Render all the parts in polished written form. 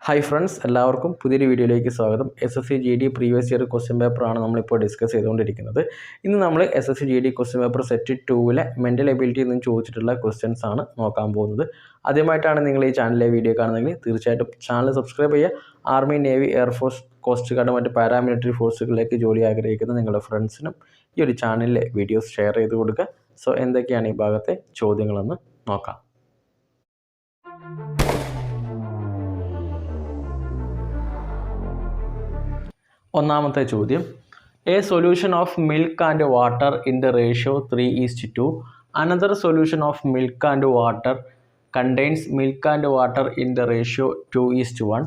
Hi friends, എല്ലാവർക്കും പുതിയൊരു വീഡിയോയിലേക്ക് സ്വാഗതം. SSC GD previous year question പേപ്പറാണ് നമ്മളിപ്പോൾ ഡിസ്കസ് ചെയ്തുകൊണ്ടിരിക്കുന്നത്. ഇന്ന് നമ്മൾ SSC GD question paper set 2 mental എബിലിറ്റിയിൽ നിന്ന് ചോദിച്ചിട്ടുള്ള ക്വസ്റ്റ്യൻസ് ആണ് നോക്കാൻ പോകുന്നത്. ആദ്യമായിട്ടാണ് നിങ്ങൾ ഈ ചാനലിലെ വീഡിയോ കാണുന്നതെങ്കിൽ തീർച്ചയായിട്ടും ചാനൽ സബ്സ്ക്രൈബ് ചെയ്യുക. Army, navy, air force, coast guard, മറ്റ് പാരാമിലിറ്ററി ഫോഴ്സുകളിലേക്ക് ജോലി ആഗ്രഹിക്കുന്ന നിങ്ങളുടെ ഫ്രണ്ട്സിനും ഈ ഒരു ചാനലിലെ വീഡിയോസ് ഷെയർ ചെയ്ത് കൊടുക്കുക. സോ എന്തൊക്കെയാണ് ഈ ഭാഗത്തെ ചോദ്യങ്ങളെന്ന് നോക്കാം. ഒന്നാമത്തെ ചോദ്യം, A solution of milk and water in the ratio 3:2. Another solution of milk and water contains milk and water in the ratio 2:1.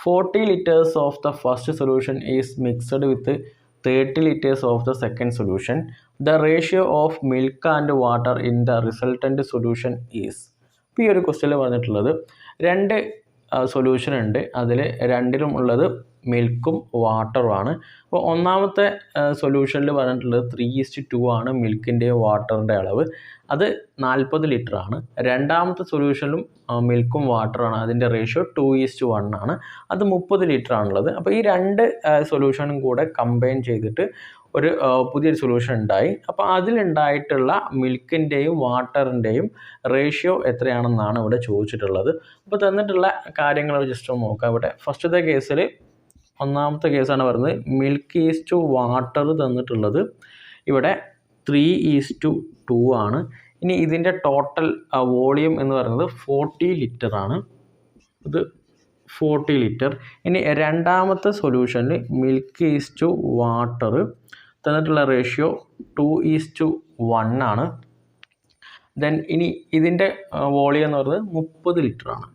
40 liters of the first solution is mixed with 30 liters of the second solution. The ratio of milk and water in the resultant solution is. ഇപ്പോൾ ഈ ഒരു ക്വസ്റ്റ്യനിൽ പറഞ്ഞിട്ടുള്ളത് രണ്ട് solution ഉണ്ട്, അതിൽ രണ്ടിലും ഉള്ളത് മിൽക്കും വാട്ടറുമാണ്. അപ്പോൾ ഒന്നാമത്തെ സൊല്യൂഷനിൽ പറഞ്ഞിട്ടുള്ളത് 3:2 ആണ് മിൽക്കിൻ്റെയും വാട്ടറിൻ്റെ അളവ്, അത് 40 ലിറ്ററാണ്. രണ്ടാമത്തെ സൊല്യൂഷനിലും മിൽക്കും വാട്ടറാണ്, അതിൻ്റെ റേഷ്യോ 2:1 ആണ്, അത് 30 ലിറ്ററാണുള്ളത്. അപ്പോൾ ഈ രണ്ട് സൊല്യൂഷനും കൂടെ കമ്പൈൻ ചെയ്തിട്ട് ഒരു പുതിയൊരു സൊല്യൂഷൻ ഉണ്ടായി. അപ്പോൾ അതിലുണ്ടായിട്ടുള്ള മിൽക്കിൻ്റെയും വാട്ടറിൻ്റെയും റേഷ്യോ എത്രയാണെന്നാണ് ഇവിടെ ചോദിച്ചിട്ടുള്ളത്. അപ്പോൾ തന്നിട്ടുള്ള കാര്യങ്ങൾ ജസ്റ്റ് ഒന്ന് നോക്കാം. ഇവിടെ ഫസ്റ്റത്തെ കേസിൽ ഒന്നാമത്തെ കേസാണ് പറയുന്നത് മിൽക്ക് ഈസ് ടു വാട്ടർ തന്നിട്ടുള്ളത് ഇവിടെ 3:2 ആണ്. ഇനി ഇതിൻ്റെ ടോട്ടൽ വോളിയം എന്ന് പറയുന്നത് 40 ലിറ്റർ ആണ്, ഇത് 40 ലിറ്റർ. ഇനി രണ്ടാമത്തെ സൊല്യൂഷനിൽ മിൽക്ക് ഈസ് ടു വാട്ടർ തന്നിട്ടുള്ള റേഷ്യോ 2:1 ആണ്. ദെൻ ഇനി ഇതിൻ്റെ വോളിയം എന്ന് പറയുന്നത് 30 ലിറ്റർ ആണ്.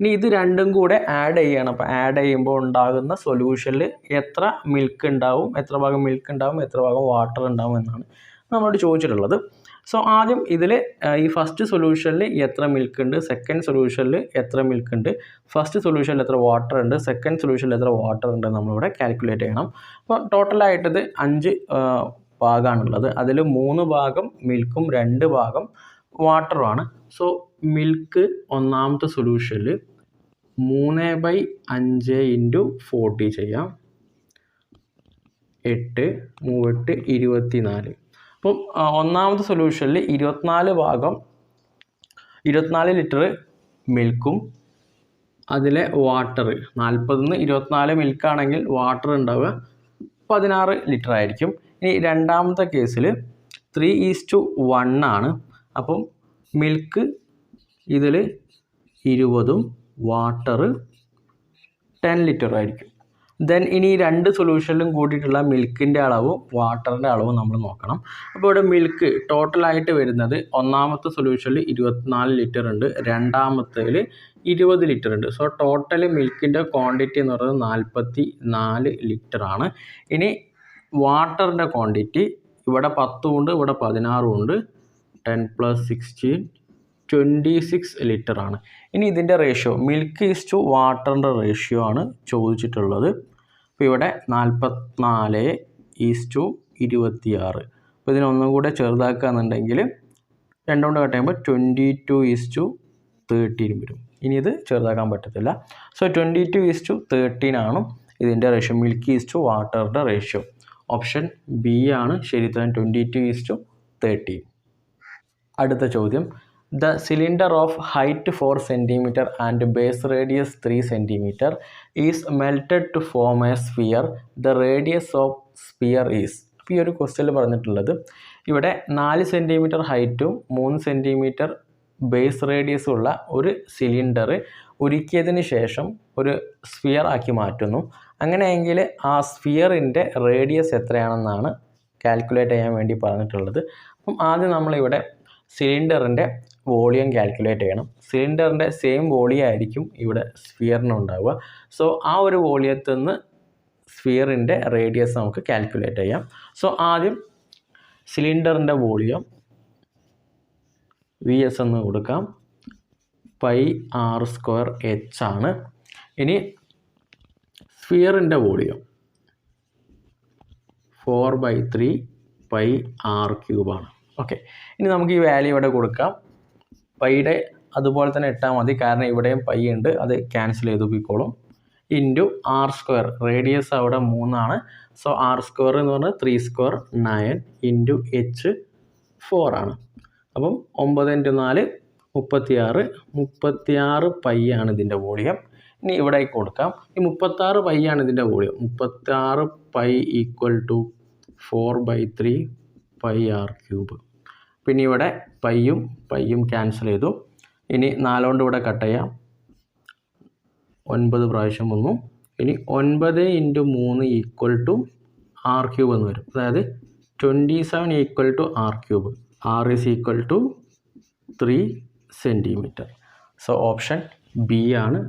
ഇനി ഇത് രണ്ടും കൂടെ ആഡ് ചെയ്യണം. അപ്പോൾ ആഡ് ചെയ്യുമ്പോൾ ഉണ്ടാകുന്ന സൊല്യൂഷനിൽ എത്ര മിൽക്ക് ഉണ്ടാവും, എത്ര ഭാഗം മിൽക്ക് ഉണ്ടാവും, എത്ര ഭാഗം വാട്ടർ ഉണ്ടാവും എന്നാണ് നമ്മളോട് ചോദിച്ചിട്ടുള്ളത്. സോ ആദ്യം ഇതിൽ ഈ ഫസ്റ്റ് സൊല്യൂഷനിൽ എത്ര മിൽക്ക് ഉണ്ട്, സെക്കൻഡ് സൊല്യൂഷനിൽ എത്ര മിൽക്ക് ഉണ്ട്, ഫസ്റ്റ് സൊല്യൂഷനിൽ എത്ര വാട്ടർ ഉണ്ട്, സെക്കൻഡ് സൊല്യൂഷനിൽ എത്ര വാട്ടർ ഉണ്ട് നമ്മളിവിടെ കാൽക്കുലേറ്റ് ചെയ്യണം. അപ്പോൾ ടോട്ടലായിട്ടത് 5 ഭാഗമാണുള്ളത്. അതിൽ 3 ഭാഗം മിൽക്കും 2 ഭാഗം വാട്ടറുമാണ്. സോ മിൽക്ക് ഒന്നാമത്തെ സൊല്യൂഷനിൽ 3/5 × 40 ചെയ്യാം, 8 3 24. അപ്പം ഒന്നാമത്തെ സൊല്യൂഷനിൽ 24 ലിറ്റർ മിൽക്കും അതിലെ വാട്ടർ 40 24 മിൽക്കാണെങ്കിൽ വാട്ടർ ഉണ്ടാവുക 16 ലിറ്റർ ആയിരിക്കും. ഇനി രണ്ടാമത്തെ കേസിൽ 3:1 ആണ്. അപ്പം മിൽക്ക് ഇതിൽ 20ഉം വാട്ടർ 10 ലിറ്റർ ആയിരിക്കും. ദെൻ ഇനി രണ്ട് സൊല്യൂഷനിലും കൂടിയിട്ടുള്ള മിൽക്കിൻ്റെ അളവും വാട്ടറിൻ്റെ അളവും നമ്മൾ നോക്കണം. അപ്പോൾ ഇവിടെ മിൽക്ക് ടോട്ടലായിട്ട് വരുന്നത് ഒന്നാമത്തെ സൊല്യൂഷനിൽ 24 ലിറ്റർ ഉണ്ട്, രണ്ടാമത്തേൽ 20 ലിറ്റർ ഉണ്ട്. സോ ടോട്ടൽ മിൽക്കിൻ്റെ ക്വാണ്ടിറ്റി എന്ന് പറയുന്നത് 44 ലിറ്റർ ആണ്. ഇനി വാട്ടറിൻ്റെ ക്വാണ്ടിറ്റി ഇവിടെ 10 ഉണ്ട്, ഇവിടെ 16 ഉണ്ട്, 10 + 16 26 ലിറ്റർ ആണ്. ഇനി ഇതിൻ്റെ റേഷ്യോ മിൽക്ക് ഈസ് ടു വാട്ടറിൻ്റെ റേഷ്യോ ആണ് ചോദിച്ചിട്ടുള്ളത്. അപ്പോൾ ഇവിടെ 44:26. അപ്പോൾ ഇതിനൊന്നും കൂടെ ചെറുതാക്കുക എന്നുണ്ടെങ്കിൽ 2 കൊണ്ട് കട്ട് ചെയ്യുമ്പോൾ 22:13 വരും. ഇനി ഇത് ചെറുതാക്കാൻ പറ്റത്തില്ല. സോ 22:13 ആണ് ഇതിൻ്റെ റേഷ്യോ, മിൽക്ക് ഈസ് ടു വാട്ടറിൻ്റെ റേഷ്യോ. ഓപ്ഷൻ ബി ആണ് ശരിത്തരം, 22:13. അടുത്ത ചോദ്യം, the cylinder of height 4 cm and base radius 3 cm is melted to form a sphere. The radius of sphere is. അപ്പോൾ ഈ ഒരു ക്വസ്റ്റ്യനിൽ പറഞ്ഞിട്ടുള്ളത് ഇവിടെ 4 സെൻറ്റിമീറ്റർ ഹൈറ്റും 3 സെൻറ്റിമീറ്റർ ബേസ് റേഡിയസും ഉള്ള ഒരു സിലിണ്ടർ ഉരുക്കിയതിന് ശേഷം ഒരു സ്ഫിയർ ആക്കി മാറ്റുന്നു. അങ്ങനെയെങ്കിൽ ആ സ്ഫിയറിൻ്റെ റേഡിയസ് എത്രയാണെന്നാണ് കാൽക്കുലേറ്റ് ചെയ്യാൻ വേണ്ടി പറഞ്ഞിട്ടുള്ളത്. അപ്പം ആദ്യം നമ്മളിവിടെ സിലിണ്ടറിൻ്റെ വോളിയം കാൽക്കുലേറ്റ് ചെയ്യണം. സിലിണ്ടറിൻ്റെ സെയിം വോളിയം ആയിരിക്കും ഇവിടെ സ്ഫിയറിനുണ്ടാവുക. സോ ആ ഒരു വോളിയത്തിൽ നിന്ന് സ്ഫിയറിൻ്റെ റേഡിയസ് നമുക്ക് കാൽക്കുലേറ്റ് ചെയ്യാം. സോ ആദ്യം സിലിണ്ടറിൻ്റെ വോളിയം VS എന്ന് കൊടുക്കാം, πr² ആണ്. ഇനി സ്ഫിയറിൻ്റെ വോളിയം 4/3 πr³ ആണ്. ഓക്കെ, ഇനി നമുക്ക് ഈ വാല്യൂ ഇവിടെ കൊടുക്കാം. പൈയുടെ അതുപോലെ തന്നെ ഇട്ടാൽ മതി, കാരണം ഇവിടെയും പൈ ഉണ്ട്, അത് ക്യാൻസൽ ചെയ്ത് പോയിക്കോളും. ഇൻറ്റു ആർ സ്ക്വയർ, റേഡിയസ് അവിടെ 3 സോ ആർ സ്ക്വയർ എന്ന് പറഞ്ഞാൽ 3 സ്ക്വയർ 9 ഇൻറ്റു എച്ച് 4 ആണ്. അപ്പം 9 ഇൻറ്റു 4 36 പൈ ആണ് ഇതിൻ്റെ വോളിയം. ഇനി ഇവിടേക്ക് കൊടുക്കാം. ഈ 36 പൈ ആണ് ഇതിൻ്റെ volume. 36 pi equal to 4/3 pi R cube. പിന്നെ ഇവിടെ പൈയും ക്യാൻസൽ ചെയ്തു. ഇനി 4 കൊണ്ട് ഇവിടെ കട്ട് ചെയ്യാം. 9 പ്രാവശ്യം വന്നു. ഇനി 9 into 3 equal to R cube എന്ന് വരും. അതായത് 27 equal to R cube. R is equal to 3 centimetre. So option B ആണ്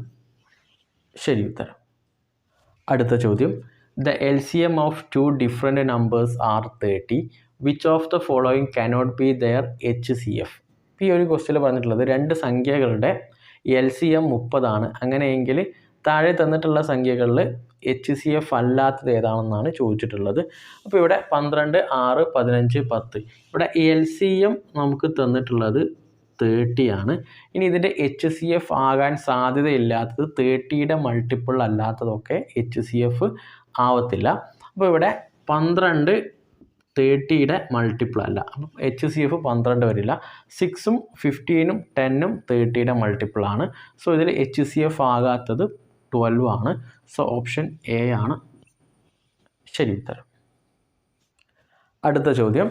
ശരി ഉത്തരം. അടുത്ത ചോദ്യം, the LCM of 2 different numbers are 30. Which of the following cannot be their HCF? ഈ ഒരു ക്വസ്റ്റ്യൻ പറഞ്ഞിട്ടുള്ളത് 2 സംഖ്യകളുടെ LCM 30 ആണ്. അങ്ങനെയെങ്കിൽ താഴെ തന്നിട്ടുള്ള സംഖ്യകളിൽ HCF അല്ലാത്തത് ഏതാണെന്നാണ് ചോദിച്ചിട്ടുള്ളത്. അപ്പോൾ ഇവിടെ 12, 6, 15, 10. ഇവിടെ LCM നമുക്ക് തന്നിട്ടുള്ളത് 30 ആണ്. ഇനി ഇതിൻ്റെ HCF ആകാൻ സാധ്യതയില്ലാത്തത് 30യുടെ മൾട്ടിപ്പിൾ അല്ലാത്തതൊക്കെ HCF ആവത്തില്ല. അപ്പോൾ ഇവിടെ 12 30യുടെ മൾട്ടിപ്പിൾ അല്ല, അപ്പം HCF 12 വരില്ല. 6ഉം 15ഉം 10ഉം 30യുടെ മൾട്ടിപ്പിൾ ആണ്. സോ ഇതിൽ HCF ആകാത്തത് 12 ആണ്. സോ ഓപ്ഷൻ എ ആണ് ശരി ഉത്തരം. അടുത്ത ചോദ്യം,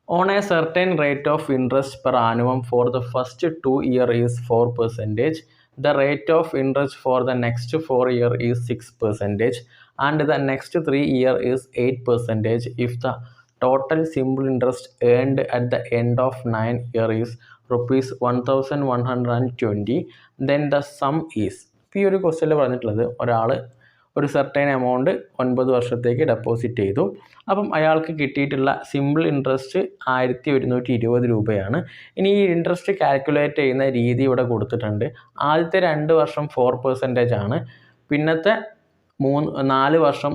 on A certain rate of interest per ആനുവം for the first 2 year is 4%, the rate of interest for the next 4 year is 6%, and the next 3 year is 8%. If the total simple interest earned at the end of 9 year is ₹1120, then the sum is. ഈ ഒരു ക്വസ്റ്റ്യനിൽ പറഞ്ഞിട്ടുള്ളത് ഒരാൾ ഒരു certain amount 9 വർഷത്തേക്ക് deposit ചെയ്തു. അപ്പം അയാൾക്ക് കിട്ടിയിട്ടുള്ള സിമ്പിൾ ഇൻട്രസ്റ്റ് 1120 രൂപയാണ്. ഇനി ഈ ഇൻട്രസ്റ്റ് കാൽക്കുലേറ്റ് ചെയ്യുന്ന രീതി ഇവിടെ കൊടുത്തിട്ടുണ്ട്. ആദ്യത്തെ 2 വർഷം 4% ആണ്. പിന്നത്തെ 4 വർഷം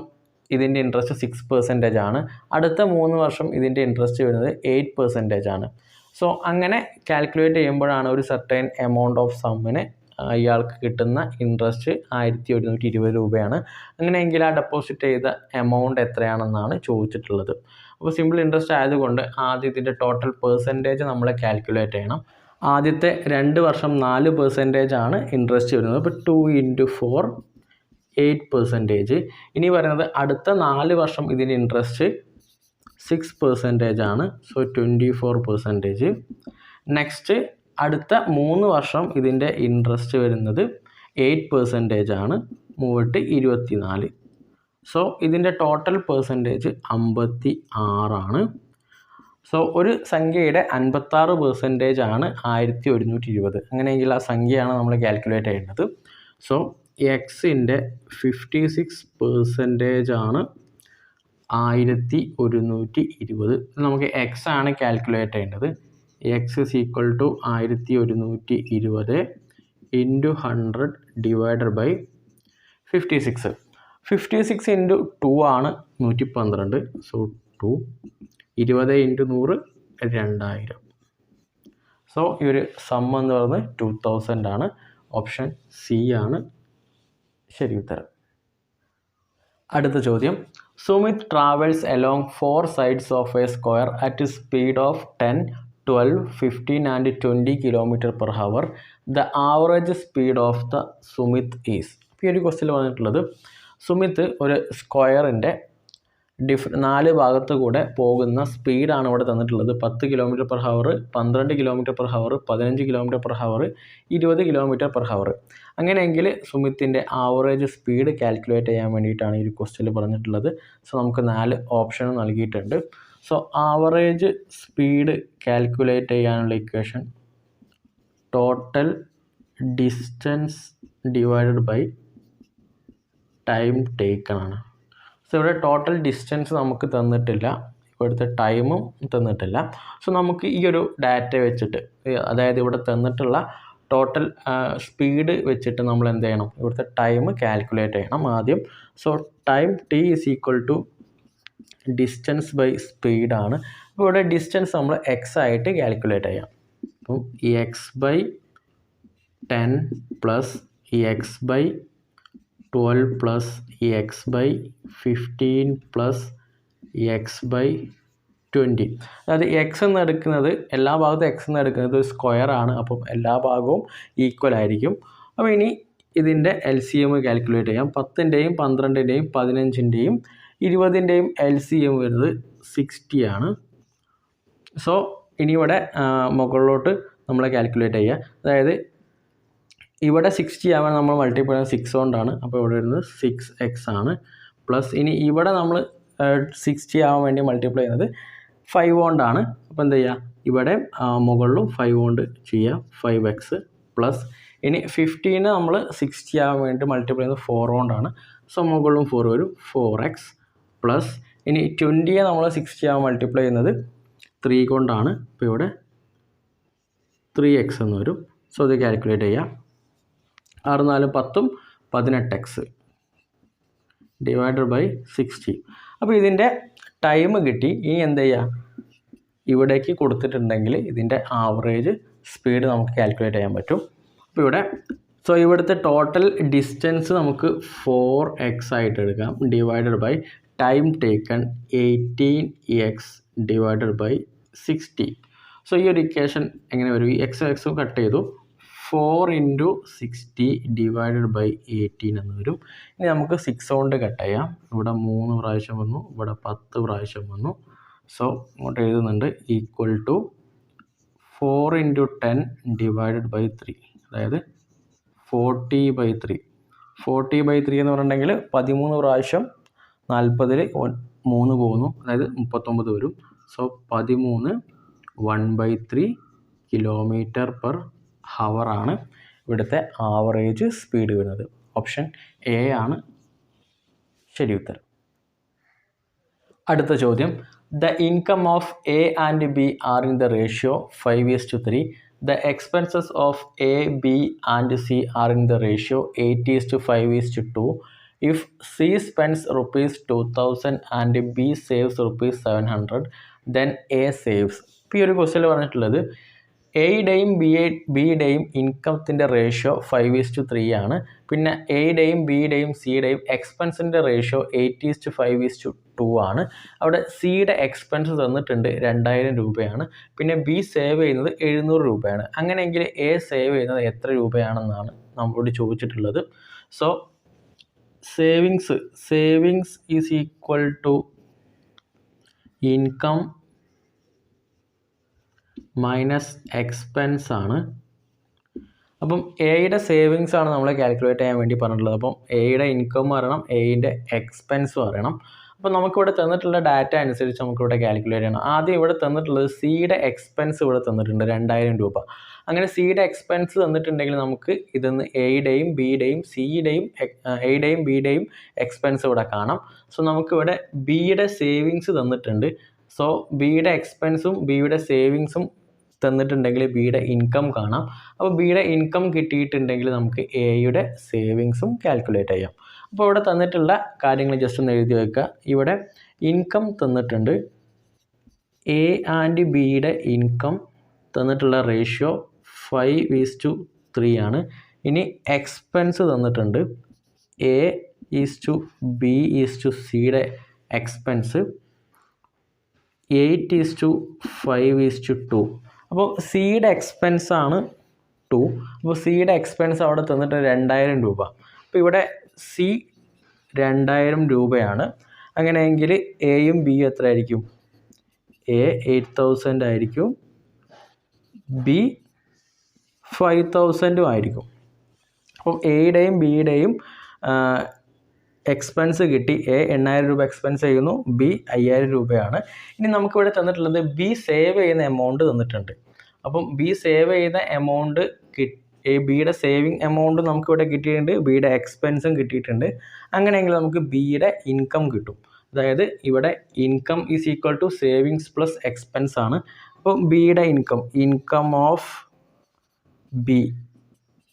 ഇതിൻ്റെ ഇൻട്രസ്റ്റ് 6% ആണ്. അടുത്ത 3 വർഷം ഇതിൻ്റെ ഇൻട്രസ്റ്റ് വരുന്നത് 8% ആണ്. സോ അങ്ങനെ കാൽക്കുലേറ്റ് ചെയ്യുമ്പോഴാണ് ഒരു സർട്ടൈൻ എമൗണ്ട് ഓഫ് സമ്മിന് ഇയാൾക്ക് കിട്ടുന്ന ഇൻട്രസ്റ്റ് 1120 രൂപയാണ്. അങ്ങനെയെങ്കിൽ ആ ഡെപ്പോസിറ്റ് ചെയ്ത എമൗണ്ട് എത്രയാണെന്നാണ് ചോദിച്ചിട്ടുള്ളത്. അപ്പോൾ സിമ്പിൾ ഇൻട്രസ്റ്റ് ആയതുകൊണ്ട് ആദ്യം ഇതിൻ്റെ ടോട്ടൽ പെർസെൻറ്റേജ് നമ്മൾ കാൽക്കുലേറ്റ് ചെയ്യണം. ആദ്യത്തെ 2 വർഷം 4% ആണ് ഇൻട്രസ്റ്റ് വരുന്നത്. അപ്പോൾ 2 × 4 8%. ഇനി പറയുന്നത് അടുത്ത 4 വർഷം ഇതിൻ്റെ ഇൻട്രസ്റ്റ് 6% ആണ്. സോ 24%. നെക്സ്റ്റ് അടുത്ത 3 വർഷം ഇതിൻ്റെ ഇൻട്രസ്റ്റ് വരുന്നത് 8% ആണ്. 3 × 24. സോ ഇതിൻ്റെ ടോട്ടൽ പെർസെൻറ്റേജ് 56 ആണ്. സോ ഒരു സംഖ്യയുടെ 56% ആണ് 1120. അങ്ങനെയെങ്കിൽ ആ സംഖ്യയാണ് നമ്മൾ കാൽക്കുലേറ്റ് ചെയ്യേണ്ടത്. സോ എക്സിൻ്റെ 56% ആണ് 1120. നമുക്ക് എക്സ് ആണ് കാൽക്കുലേറ്റ് ചെയ്യേണ്ടത്. X is equal to 1120 into 100 divided by 56. 56 into 2 ആണ് 112. So 2 20 into 100 2000. സോ ഈ ഒരു സം എന്ന് പറയുന്നത് 2000 ആണ്. ഓപ്ഷൻ സി ആണ് ശരി ഉത്തരം. അടുത്ത ചോദ്യം, Sumit travels along 4 sides of A square at speed of 10, 12, 15 and 20 km/h. The average speed of the Sumit is. ഈ ഒരു ക്വസ്റ്റ്യൻ പറഞ്ഞിട്ടുള്ളത് സുമിത് ഒരു സ്ക്വയറിൻ്റെ 4 ഭാഗത്ത് കൂടെ പോകുന്ന സ്പീഡാണ് ഇവിടെ തന്നിട്ടുള്ളത്. 10 km/h, 12 km/h, 15 km/h, 20 km/h. അങ്ങനെയെങ്കിൽ സുമിത്തിൻ്റെ ആവറേജ് സ്പീഡ് കാൽക്കുലേറ്റ് ചെയ്യാൻ വേണ്ടിയിട്ടാണ് ഈ ഒരു ക്വസ്റ്റ്യൻ പറഞ്ഞിട്ടുള്ളത്. സോ നമുക്ക് 4 ഓപ്ഷൻ നൽകിയിട്ടുണ്ട്. സോ ആവറേജ് സ്പീഡ് കാൽക്കുലേറ്റ് ചെയ്യാനുള്ള equation total distance divided by time taken ആണ്. സോ ഇവിടെ ടോട്ടൽ ഡിസ്റ്റൻസ് നമുക്ക് തന്നിട്ടില്ല, ഇവിടുത്തെ ടൈമും തന്നിട്ടില്ല. സോ നമുക്ക് ഈ ഒരു ഡാറ്റ വെച്ചിട്ട്, അതായത് ഇവിടെ തന്നിട്ടുള്ള ടോട്ടൽ സ്പീഡ് വെച്ചിട്ട് നമ്മൾ എന്ത് ചെയ്യണം, ഇവിടുത്തെ ടൈം കാൽക്കുലേറ്റ് ചെയ്യണം ആദ്യം. So time T is equal to distance by സ്പീഡാണ്. അപ്പോൾ ഇവിടെ ഡിസ്റ്റൻസ് നമ്മൾ എക്സ് ആയിട്ട് കാൽക്കുലേറ്റ് ചെയ്യാം. അപ്പം ഈ എക്സ് ബൈ 10 പ്ലസ് ഈ എക്സ് ബൈ 12 പ്ലസ് ഈ എക്സ് ബൈ 15 പ്ലസ് ഈ എക്സ് ബൈ 20. അതായത് എക്സ് എന്ന് എടുക്കുന്നത് എല്ലാ ഭാഗത്തും എക്സ് എന്ന് എടുക്കുന്നത് സ്ക്വയർ ആണ്. അപ്പം എല്ലാ ഭാഗവും ഈക്വൽ ആയിരിക്കും. അപ്പോൾ ഇനി ഇതിൻ്റെ LCM കാൽക്കുലേറ്റ് ചെയ്യാം. 10ൻ്റെയും 12ൻ്റെയും 15ൻ്റെയും 20ൻ്റെയും LCM വരുന്നത് 60 ആണ്. സോ ഇനി ഇവിടെ മുകളിലോട്ട് നമ്മൾ കാൽക്കുലേറ്റ് ചെയ്യുക. അതായത് ഇവിടെ 60 ആവാൻ നമ്മൾ മൾട്ടിപ്ലൈ ചെയ്യുന്നത് 6 കൊണ്ടാണ്. അപ്പോൾ ഇവിടെ വരുന്നത് 6x ആണ്. പ്ലസ് ഇനി ഇവിടെ നമ്മൾ 60 ആവാൻ വേണ്ടി മൾട്ടിപ്ലൈ ചെയ്യുന്നത് 5 കൊണ്ടാണ്. അപ്പോൾ എന്താ ചെയ്യുക, ഇവിടെ മുകളിലും 5 കൊണ്ട് ചെയ്യുക, 5x. പ്ലസ് ഇനി 15 നമ്മൾ 60 ആവാൻ വേണ്ടി മൾട്ടിപ്ലൈ ചെയ്യുന്നത് 4 കൊണ്ടാണ്. സോ മുകളിലും 4 വരും, 4x. പ്ലസ് ഇനി 20 നമ്മൾ 60 ആവാൻ മൾട്ടിപ്ലൈ ചെയ്യുന്നത് 3 കൊണ്ടാണ്. അപ്പോൾ ഇവിടെ 3x എന്ന് വരും. സോ ഇത് കാൽക്കുലേറ്റ് ചെയ്യുക. 6 4 10 18x ഡിവൈഡഡ് ബൈ 60. അപ്പോൾ ഇതിൻ്റെ ടൈം കിട്ടി. ഇനി എന്ത് ചെയ്യുക, ഇവിടേക്ക് കൊടുത്തിട്ടുണ്ടെങ്കിൽ ഇതിൻ്റെ ആവറേജ് സ്പീഡ് നമുക്ക് കാൽക്കുലേറ്റ് ചെയ്യാൻ പറ്റും. അപ്പോൾ ഇവിടെ ഇവിടുത്തെ ടോട്ടൽ ഡിസ്റ്റൻസ് നമുക്ക് 4x ആയിട്ട് എടുക്കാം, divided by time taken 18x divided by 60. So ഈ ഒരു ഇക്വേഷൻ എങ്ങനെ വരും, ഈ എക്സും കട്ട് ചെയ്തു, 4 × 60 ഡിവൈഡഡ് ബൈ 18 എന്ന് വരും. ഇനി നമുക്ക് 6 കൊണ്ട് കട്ട് ചെയ്യാം. ഇവിടെ 3 പ്രാവശ്യം വന്നു, ഇവിടെ 10 പ്രാവശ്യം വന്നു. സോ ഇങ്ങോട്ട് എഴുതുന്നുണ്ട് ഈക്വൽ ടു 4 × 10 ഡിവൈഡഡ് ബൈ 3, അതായത് 40/3. 40/3 എന്ന് പറഞ്ഞിട്ടുണ്ടെങ്കിൽ 13 പ്രാവശ്യം 40-ൽ 3 പോകുന്നു, അതായത് 39 വരും. സോ 13 1/3 km/h ആണ് ഇവിടുത്തെ ആവറേജ് സ്പീഡ് വരുന്നത്. ഓപ്ഷൻ എ ആണ് ശരി ഉത്തരം. അടുത്ത ചോദ്യം, the income of A and B are in the ratio 5:3. The expenses of A, B and C are in the ratio 8:5:2. If C spends ₹2,000 and B saves ₹700, then A saves. ഇപ്പോൾ ഈ ഒരു ക്വസ്റ്റ്യനിൽ പറഞ്ഞിട്ടുള്ളത് എയുടെയും ബിയുടെയും ഇൻകത്തിൻ്റെ റേഷ്യോ 5:3 ആണ്. പിന്നെ എയുടെയും ബിയുടെയും സിയുടെയും എക്സ്പെൻസിൻ്റെ ratio 8:5:2 ആണ്. അവിടെ സിയുടെ എക്സ്പെൻസ് തന്നിട്ടുണ്ട് 2000 രൂപയാണ്. പിന്നെ ബി സേവ് ചെയ്യുന്നത് 700 രൂപയാണ്. അങ്ങനെയെങ്കിൽ എ സേവ് ചെയ്യുന്നത് എത്ര രൂപയാണെന്നാണ് നമ്മളോട് ചോദിച്ചിട്ടുള്ളത്. So savings is equal to income minus expense ആണ്. അപ്പം എയുടെ സേവിങ്സ് ആണ് നമ്മൾ കാൽക്കുലേറ്റ് ചെയ്യാൻ വേണ്ടി പറഞ്ഞിട്ടുള്ളത്. അപ്പം എയുടെ ഇൻകം അറിയണം, എയുടെ എക്സ്പെൻസും അറിയണം. അപ്പോൾ നമുക്കിവിടെ തന്നിട്ടുള്ള ഡാറ്റ അനുസരിച്ച് നമുക്കിവിടെ കാൽക്കുലേറ്റ് ചെയ്യണം. ആദ്യം ഇവിടെ തന്നിട്ടുള്ളത് സിയുടെ എക്സ്പെൻസ് ഇവിടെ തന്നിട്ടുണ്ട് 2000 രൂപ. അങ്ങനെ സിയുടെ എക്സ്പെൻസ് തന്നിട്ടുണ്ടെങ്കിൽ നമുക്ക് ഇതിന്ന് എയുടെയും ബിയുടെയും എക്സ്പെൻസ് ഇവിടെ കാണാം. സോ നമുക്കിവിടെ ബിയുടെ സേവിങ്സ് തന്നിട്ടുണ്ട്. സോ ബിയുടെ എക്സ്പെൻസും ബിയുടെ സേവിങ്സും തന്നിട്ടുണ്ടെങ്കിൽ ബിയുടെ ഇൻകം കാണാം. അപ്പോൾ ബിയുടെ ഇൻകം കിട്ടിയിട്ടുണ്ടെങ്കിൽ നമുക്ക് എയുടെ സേവിങ്സും കാൽക്കുലേറ്റ് ചെയ്യാം. അപ്പോൾ ഇവിടെ തന്നിട്ടുള്ള കാര്യങ്ങൾ ജസ്റ്റ് ഒന്ന് എഴുതി വയ്ക്കുക. ഇവിടെ ഇൻകം തന്നിട്ടുണ്ട്, എ ആൻഡ് ബിയുടെ ഇൻകം തന്നിട്ടുള്ള റേഷ്യോ 5:3 ആണ്. ഇനി എക്സ്പെൻസ് തന്നിട്ടുണ്ട്, A:B:C എക്സ്പെൻസ് 8:5:2. അപ്പോൾ സിയുടെ എക്സ്പെൻസ് ആണ് 2. അപ്പോൾ സിയുടെ എക്സ്പെൻസ് അവിടെ തന്നിട്ട് 2000 രൂപ. അപ്പോൾ ഇവിടെ സി 2000 രൂപയാണ്. അങ്ങനെയെങ്കിൽ എയും ബിയും എത്ര ആയിരിക്കും, എ 8000 ആയിരിക്കും, ബി 5000 ആയിരിക്കും. അപ്പം എയുടെയും ബിയുടെയും എക്സ്പെൻസ് കിട്ടി. എ 8000 രൂപ എക്സ്പെൻസ് ചെയ്യുന്നു, ബി 5000 രൂപയാണ്. ഇനി നമുക്കിവിടെ തന്നിട്ടുള്ളത് ബി സേവ് ചെയ്യുന്ന എമൗണ്ട് തന്നിട്ടുണ്ട്. അപ്പം ബി സേവ് ചെയ്യുന്ന എമൗണ്ട് ബിയുടെ സേവിങ് എമൗണ്ട് നമുക്കിവിടെ കിട്ടിയിട്ടുണ്ട്, ബിയുടെ എക്സ്പെൻസും കിട്ടിയിട്ടുണ്ട്. അങ്ങനെയെങ്കിൽ നമുക്ക് ബിയുടെ ഇൻകം കിട്ടും. അതായത് ഇവിടെ income is equal to savings plus expense ആണ്. അപ്പം ബിയുടെ income of B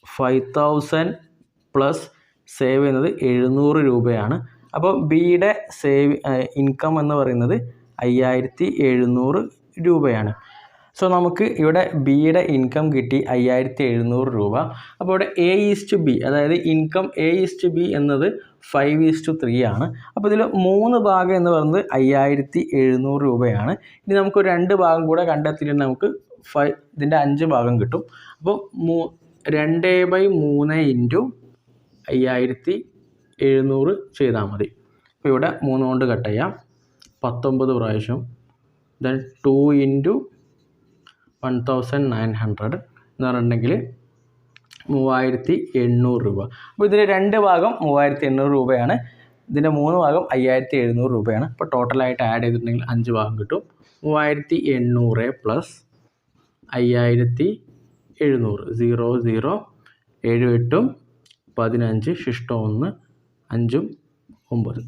5000 plus save ചെയ്യുന്നത് 700 രൂപയാണ്. അപ്പോൾ ബിയുടെ ഇൻകം എന്ന് പറയുന്നത് 5700 രൂപയാണ്. സോ നമുക്ക് ഇവിടെ ബിയുടെ ഇൻകം കിട്ടി 5700 രൂപ. അപ്പോൾ ഇവിടെ A:B, അതായത് ഇൻകം A:B എന്നത് 5:3 ആണ്. അപ്പോൾ ഇതിൽ 3 ഭാഗം എന്ന് പറയുന്നത് 5700 രൂപയാണ്. ഇനി നമുക്ക് 2 ഭാഗം കൂടെ കണ്ടെത്തിയിട്ട് നമുക്ക് ഇതിൻ്റെ 5 ഭാഗം കിട്ടും. അപ്പോൾ 2/3 ഇൻറ്റു 5700 ചെയ്താൽ മതി. അപ്പോൾ ഇവിടെ 3 കൊണ്ട് കട്ട് ചെയ്യാം, 19 പ്രാവശ്യം. ദെൻ 2 ഇൻറ്റു 1900 എന്ന് പറഞ്ഞിട്ടുണ്ടെങ്കിൽ 3800 രൂപ. അപ്പോൾ ഇതിൽ 2 ഭാഗം 3800 രൂപയാണ്, ഇതിൻ്റെ 3 ഭാഗം 5700 രൂപയാണ്. അപ്പോൾ ടോട്ടലായിട്ട് ആഡ് ചെയ്തിട്ടുണ്ടെങ്കിൽ 5 ഭാഗം കിട്ടും. 3800 പ്ലസ് 5700, 0 0 7 8 15, ശിഷ്ടം 1 5 9,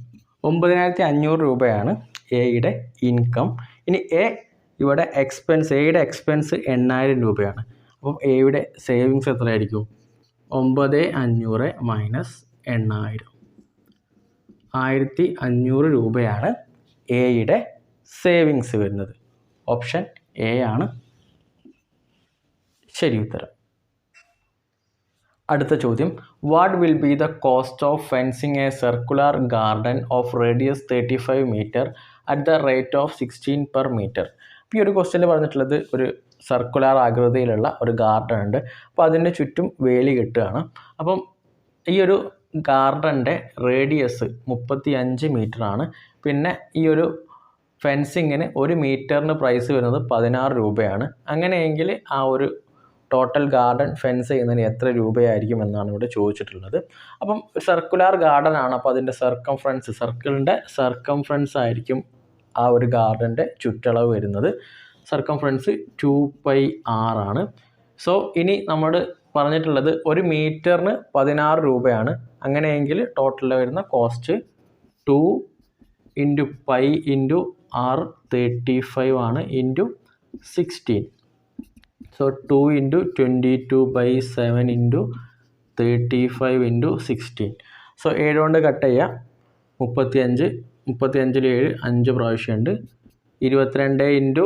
9500 രൂപയാണ് എയുടെ ഇൻകം. ഇനി ഇവിടെ എയുടെ എക്സ്പെൻസ് 8000 രൂപയാണ്. അപ്പം എയുടെ സേവിങ്സ് എത്രയായിരിക്കും? 9500 മൈനസ് 8000, 1500 രൂപയാണ് എയുടെ സേവിങ്സ് വരുന്നത്. ഓപ്ഷൻ എ ആണ് ശരി ഉത്തരം. അടുത്ത ചോദ്യം, what will be the cost of fencing a circular garden of radius 35 metre at the rate of 16 per metre? ഈ ഒരു ക്വസ്റ്റ്യനിൽ പറഞ്ഞിട്ടുള്ളത് ഒരു സർക്കുലർ ആകൃതിയിലുള്ള ഒരു ഗാർഡൻ ഉണ്ട്. അപ്പോൾ അതിൻ്റെ ചുറ്റും വേലി കെട്ടുകയാണ്. അപ്പം ഈ ഒരു ഗാർഡൻ്റെ റേഡിയസ് 35 മീറ്ററാണ്. പിന്നെ ഈ ഒരു ഫെൻസിങ്ങിന് 1 മീറ്ററിന് പ്രൈസ് വരുന്നത് 16 രൂപയാണ്. അങ്ങനെയെങ്കിൽ ആ ഒരു ടോട്ടൽ ഗാർഡൻ ഫെൻസ് ചെയ്യുന്നതിന് എത്ര രൂപയായിരിക്കും എന്നാണ് ഇവിടെ ചോദിച്ചിട്ടുള്ളത്. അപ്പം സർക്കുലർ ഗാർഡൻ ആണ്, അപ്പോൾ അതിൻ്റെ സർക്കിളിൻ്റെ സർക്കംഫറൻസ് ആയിരിക്കും ആ ഒരു ഗാർഡൻ്റെ ചുറ്റളവ് വരുന്നത്. സർക്കംഫറൻസ് 2πr ആണ്. സോ ഇനി നമ്മൾ പറഞ്ഞിട്ടുള്ളത് 1 മീറ്ററിന് 16 രൂപയാണ്. അങ്ങനെയെങ്കിൽ ടോട്ടലിൽ വരുന്ന കോസ്റ്റ് 2 × π × r 35 ആണ് into 16. So 2 × 22/7 into 35 into 16. So 7 കൊണ്ട് കട്ട് ചെയ്യുക, 35, 35 7 5 പ്രാവശ്യമുണ്ട്. 22 ഇൻറ്റു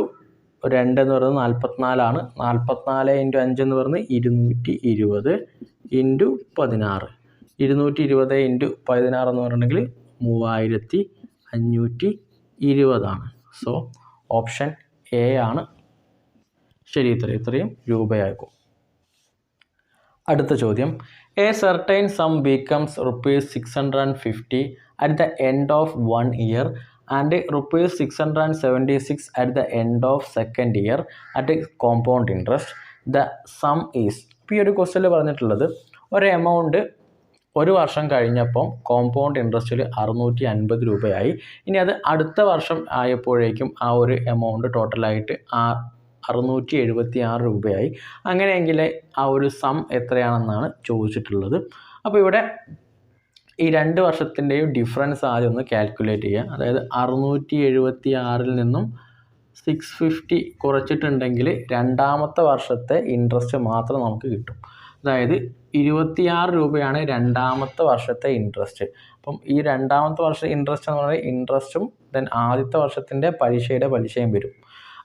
2 എന്ന് പറയുന്നത് 44 ആണ്. 44 ഇൻറ്റു 5 എന്ന് പറയുന്നത് 220 ഇൻറ്റു 16. 220 ഇൻറ്റു 16 എന്ന് പറഞ്ഞിട്ടുണ്ടെങ്കിൽ 3520 ആണ്. സോ ഓപ്ഷൻ എ ആണ് ശരി. ഇത്രയും രൂപയാകും. അടുത്ത ചോദ്യം, a certain sum becomes ₹650 at the end of 1 year and ₹676 at the end of 2nd year at a compound interest. The sum is. ഇപ്പോൾ ഈ ഒരു ക്വസ്റ്റ്യനിൽ പറഞ്ഞിട്ടുള്ളത് ഒരു എമൗണ്ട് 1 വർഷം കഴിഞ്ഞപ്പം കോമ്പൗണ്ട് ഇൻട്രസ്റ്റിൽ 650 രൂപയായി. ഇനി അത് അടുത്ത വർഷം ആയപ്പോഴേക്കും ആ ഒരു എമൗണ്ട് ടോട്ടലായിട്ട് 676 രൂപയായി. അങ്ങനെയെങ്കിൽ ആ ഒരു സം എത്രയാണെന്നാണ് ചോദിച്ചിട്ടുള്ളത്. അപ്പോൾ ഇവിടെ ഈ 2 വർഷത്തിൻ്റെയും ഡിഫറൻസ് ആദ്യം ഒന്ന് കാൽക്കുലേറ്റ് ചെയ്യുക. അതായത് 676 നിന്നും 650 കുറച്ചിട്ടുണ്ടെങ്കിൽ രണ്ടാമത്തെ വർഷത്തെ ഇൻട്രസ്റ്റ് മാത്രം നമുക്ക് കിട്ടും. അതായത് 26 രൂപയാണ് രണ്ടാമത്തെ വർഷത്തെ ഇൻട്രസ്റ്റ്. അപ്പം ഈ രണ്ടാമത്തെ വർഷം ഇൻട്രസ്റ്റ് എന്ന് പറയുന്നത് ഇൻട്രസ്റ്റും ദെൻ ആദ്യത്തെ വർഷത്തിൻ്റെ പലിശയും വരും.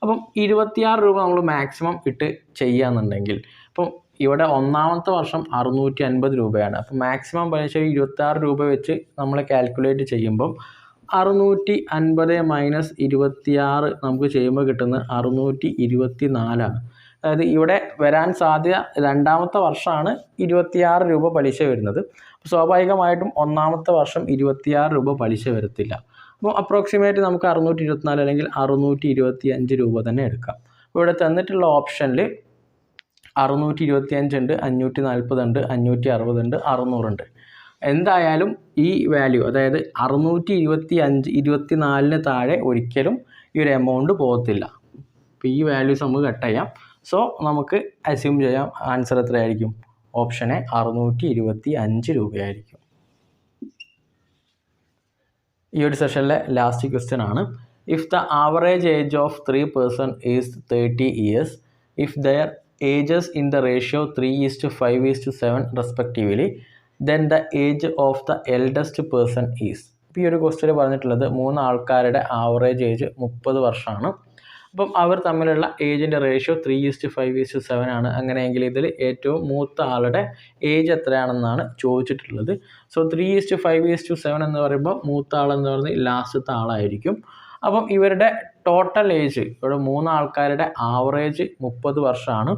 അപ്പം 26 രൂപ നമ്മൾ മാക്സിമം ഇട്ട് ചെയ്യുകയെന്നുണ്ടെങ്കിൽ, ഇപ്പം ഇവിടെ ഒന്നാമത്തെ വർഷം 650 രൂപയാണ്. അപ്പം മാക്സിമം പലിശ 26 രൂപ വെച്ച് നമ്മൾ കാൽക്കുലേറ്റ് ചെയ്യുമ്പം 650 മൈനസ് 26 നമുക്ക് ചെയ്യുമ്പോൾ കിട്ടുന്നത് 624 ആണ്. അതായത് ഇവിടെ വരാൻ സാധ്യത രണ്ടാമത്തെ വർഷമാണ് 26 രൂപ പലിശ വരുന്നത്. സ്വാഭാവികമായിട്ടും ഒന്നാമത്തെ വർഷം 26 രൂപ പലിശ വരത്തില്ല. അപ്പോൾ അപ്രോക്സിമേറ്റ് നമുക്ക് 624 അല്ലെങ്കിൽ 625 രൂപ തന്നെ എടുക്കാം. ഇവിടെ തന്നിട്ടുള്ള ഓപ്ഷനിൽ 625 ഉണ്ട്, 540 ഉണ്ട്, 560 ഉണ്ട്, 600 ഉണ്ട്. എന്തായാലും ഈ വാല്യൂ, അതായത് 624 താഴെ ഒരിക്കലും ഈ ഒരു എമൗണ്ട് പോകത്തില്ല. അപ്പോൾ ഈ വാല്യൂസ് നമുക്ക് കട്ട് ചെയ്യാം. സോ നമുക്ക് അസ്യൂം ചെയ്യാം ആൻസർ എത്രയായിരിക്കും? ഓപ്ഷൻ എ 625 രൂപയായിരിക്കും. ഈ ഒരു സെഷനിലെ ലാസ്റ്റ് ക്വസ്റ്റ്യൻ ആണ്. If the average age of 3 person is 30 years, if their ages in the ratio 3:5:7 respectively, then the age of the eldest person is. ഇപ്പോൾ ഈ ഒരു ക്വസ്റ്റ്യൻ പറഞ്ഞിട്ടുള്ളത് 3 ആൾക്കാരുടെ ആവറേജ് ഏജ് 30 വർഷമാണ്. അപ്പം അവർ തമ്മിലുള്ള ഏജിൻ്റെ റേഷ്യോ 3:5:7 ആണ്. അങ്ങനെയെങ്കിൽ ഇതിൽ ഏറ്റവും മൂത്ത ആളുടെ ഏജ് എത്രയാണെന്നാണ് ചോദിച്ചിട്ടുള്ളത്. സോ 3:5:7 എന്ന് പറയുമ്പോൾ മൂത്ത ആളെന്ന് പറയുന്നത് ലാസ്റ്റത്തെ ആളായിരിക്കും. അപ്പം ഇവരുടെ ടോട്ടൽ ഏജ്, ഇവിടെ 3 ആൾക്കാരുടെ ആവറേജ് 30 വർഷമാണ്.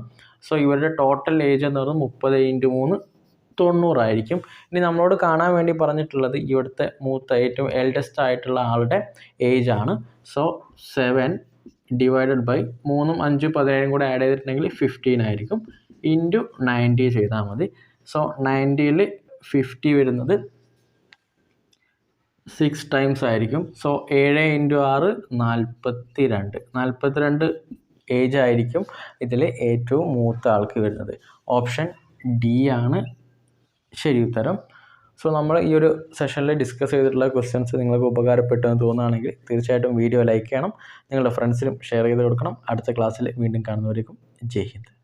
സോ ഇവരുടെ ടോട്ടൽ ഏജ് എന്ന് പറയുന്നത് 30 × 3 90 ആയിരിക്കും. ഇനി നമ്മളോട് കാണാൻ വേണ്ടി പറഞ്ഞിട്ടുള്ളത് ഇവിടുത്തെ മൂത്ത ഏറ്റവും എൽഡസ്റ്റ് ആയിട്ടുള്ള ആളുടെ ഏജ് ആണ്. സോ 7 ഡിവൈഡഡ് ബൈ 3ഉം 5ഉം 17ഉം കൂടെ ആഡ് ചെയ്തിട്ടുണ്ടെങ്കിൽ 15 ആയിരിക്കും. ഇൻറ്റു 90 ചെയ്താൽ മതി. സോ 90ൽ 50 വരുന്നത് 6 ടൈംസ് ആയിരിക്കും. സോ 7 × 6 42. 42 ഏജ് ആയിരിക്കും ഇതിൽ ഏറ്റവും മൂത്ത ആൾക്ക് വരുന്നത്. ഓപ്ഷൻ ഡി ആണ് ശരി ഉത്തരം. സോ നമ്മൾ ഈ ഒരു സെഷനിൽ ഡിസ്കസ് ചെയ്തിട്ടുള്ള ക്വസ്റ്റ്യൻസ് നിങ്ങൾക്ക് ഉപകാരപ്പെട്ടു എന്ന് തോന്നുകയാണെങ്കിൽ തീർച്ചയായിട്ടും വീഡിയോ ലൈക്ക് ചെയ്യണം, നിങ്ങളുടെ ഫ്രണ്ട്സിനും ഷെയർ ചെയ്ത് കൊടുക്കണം. അടുത്ത ക്ലാസ്സിൽ വീണ്ടും കാണുന്നവരേക്കും ജയ് ഹിന്ദ്.